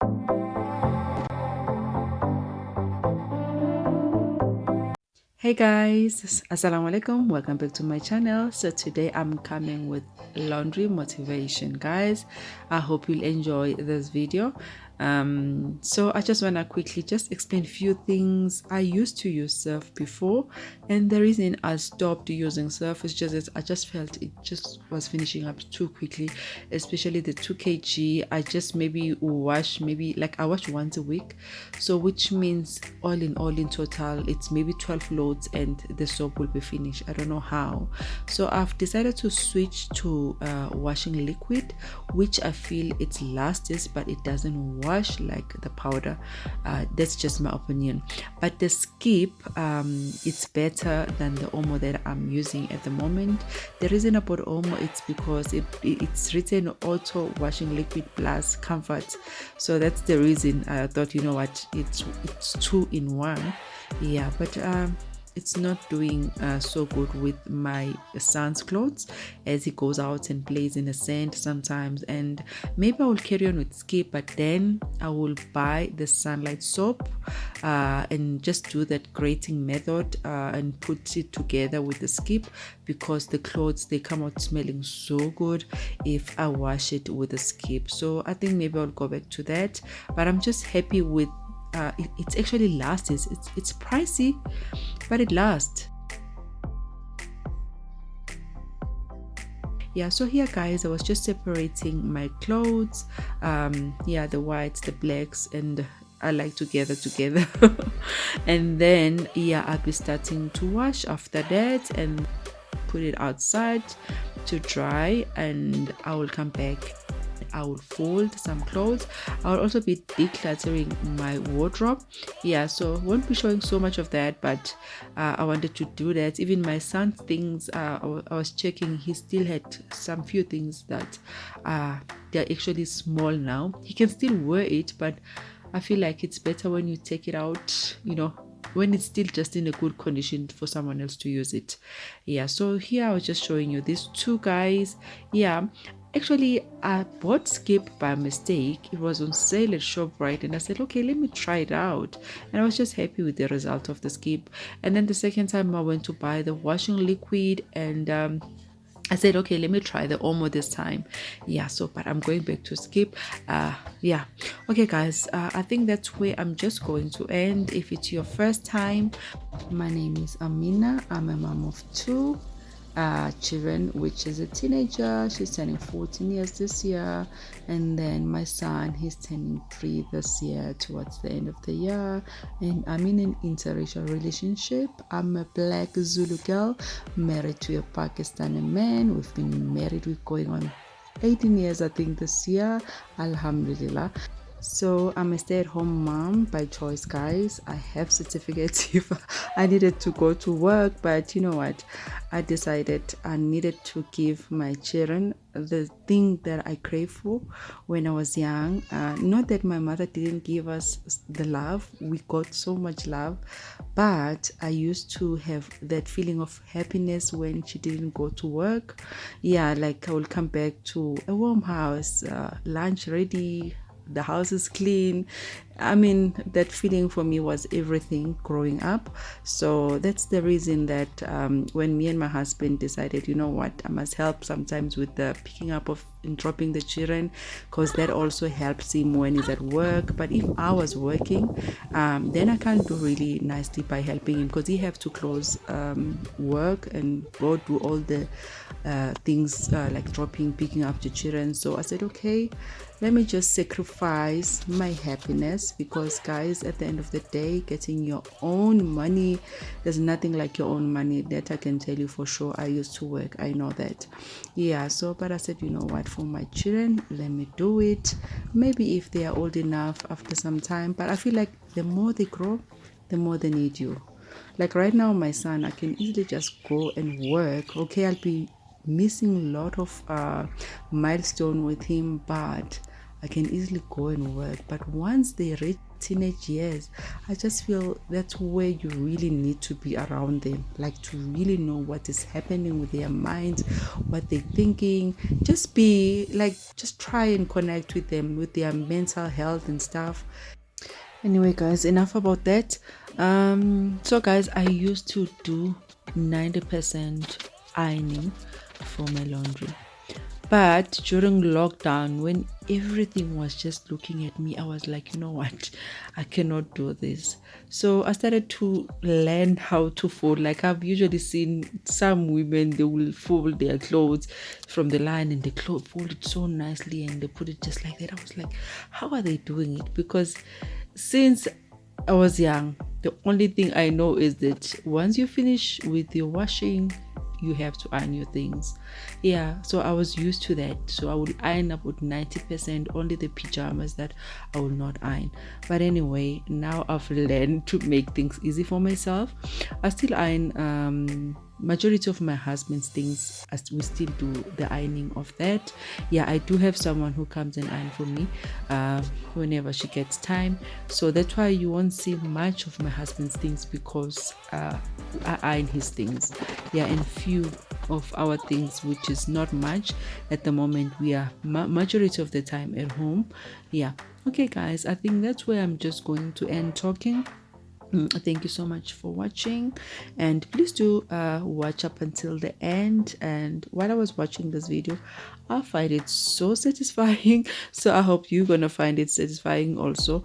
Hey guys, assalamu alaikum, welcome back to my channel. So today I'm coming with laundry motivation, guys. I hope you'll enjoy this video. So I just want to quickly just explain a few things. I used to use surf before, and the reason I stopped using surf is just that I just felt it just was finishing up too quickly, especially the 2 kg. I just maybe wash, maybe like I wash once a week, so which means all in total it's maybe 12 loads and the soap will be finished. I don't know how. So I've decided to switch to washing liquid, which I feel it lasts but it doesn't wash like the powder. That's just my opinion, but the skip, it's better than the Omo that I'm using at the moment. The reason about Omo, it's because it's written auto washing liquid plus comfort, so that's the reason I thought, you know what, it's two in one. Yeah, but it's not doing so good with my son's clothes, as he goes out and plays in the sand sometimes, and maybe I will carry on with skip, but then I will buy the sunlight soap and just do that grating method and put it together with the skip, because the clothes, they come out smelling so good if I wash it with the skip. So I think maybe I'll go back to that, but I'm just happy with it's actually lasts. It's pricey, but it lasts. Yeah, so here guys, I was just separating my clothes, yeah, the whites, the blacks, and I like to gather together. And then yeah, I'll be starting to wash after that and put it outside to dry, and I will come back. I will fold some clothes. I will also be decluttering my wardrobe. Yeah, so won't be showing so much of that, but I wanted to do that. Even my son's things, I was checking, he still had some few things that they're actually small now. He can still wear it, but I feel like it's better when you take it out, when it's still just in a good condition for someone else to use it. Yeah, so here I was just showing you these two guys. Yeah, actually I bought skip by mistake. It was on sale at ShopRite, and I said, okay, let me try it out, and I was just happy with the result of the skip. And then the second time I went to buy the washing liquid, and I said, okay, let me try the Omo this time. Yeah, so, but I'm going back to skip. Yeah. Okay, guys, I think that's where I'm just going to end. If it's your first time, my name is Amina. I'm a mom of two children, which is a teenager. She's turning 14 years this year, and then my son, he's turning 3 this year towards the end of the year. And I'm in an interracial relationship. I'm a black Zulu girl married to a Pakistani man. We've been married, we're going on 18 years I think this year, alhamdulillah. So I'm a stay-at-home mom by choice, guys. I have certificates if I needed to go to work, but you know what? I decided I needed to give my children the thing that I crave for when I was young. Not that my mother didn't give us the love. We got so much love, but I used to have that feeling of happiness when she didn't go to work. Yeah, like I will come back to a warm house, lunch ready, the house is clean. I mean, that feeling for me was everything growing up. So that's the reason that when me and my husband decided, you know what, I must help sometimes with the picking up of and dropping the children, because that also helps him when he's at work. But if I was working, then I can't do really nicely by helping him, because he have to close work and go do all the things like dropping, picking up the children. So I said, okay, let me just sacrifice my happiness, because guys, at the end of the day, getting your own money, there's nothing like your own money. That I can tell you for sure. I used to work, I know that. Yeah, so but I said, you know what, for my children, let me do it. Maybe if they are old enough after some time, but I feel like the more they grow, the more they need you. Like right now, my son, I can easily just go and work. Okay, I'll be missing a lot of milestone with him, but I can easily go and work. But once they reach teenage years, I just feel that's where you really need to be around them, like to really know what is happening with their minds, what they're thinking. Just be like, just try and connect with them, with their mental health and stuff. Anyway, guys, enough about that. So guys, I used to do 90% ironing for my laundry. But during lockdown, when everything was just looking at me, I was like, you know what? I cannot do this. So I started to learn how to fold. Like I've usually seen some women, they will fold their clothes from the line and they fold it so nicely and they put it just like that. I was like, how are they doing it? Because since I was young, the only thing I know is that once you finish with your washing, you have to iron your things. Yeah, so I was used to that. So I would iron about 90%, only the pajamas that I will not iron. But anyway, now I've learned to make things easy for myself. I still iron majority of my husband's things, as we still do the ironing of that. Yeah, I do have someone who comes and iron for me whenever she gets time. So that's why you won't see much of my husband's things, because I iron his things. Yeah, and few of our things, which is not much at the moment. We are majority of the time at home. Yeah, okay guys, I think that's where I'm just going to end talking. Thank you so much for watching, and please do watch up until the end. And while I was watching this video, I find it so satisfying, so I hope you're gonna find it satisfying also.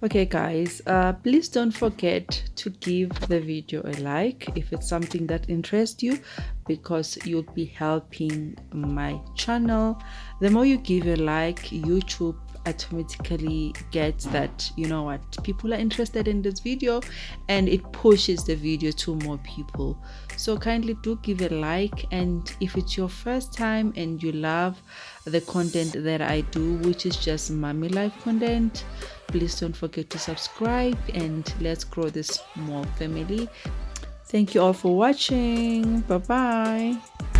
Okay guys, please don't forget to give the video a like if it's something that interests you, because you'll be helping my channel. The more you give a like, YouTube automatically gets that, you know what, people are interested in this video, and it pushes the video to more people. So kindly do give a like, and if it's your first time and you love the content that I do, which is just mommy life content, please don't forget to subscribe, and let's grow this small family. Thank you all for watching. Bye bye.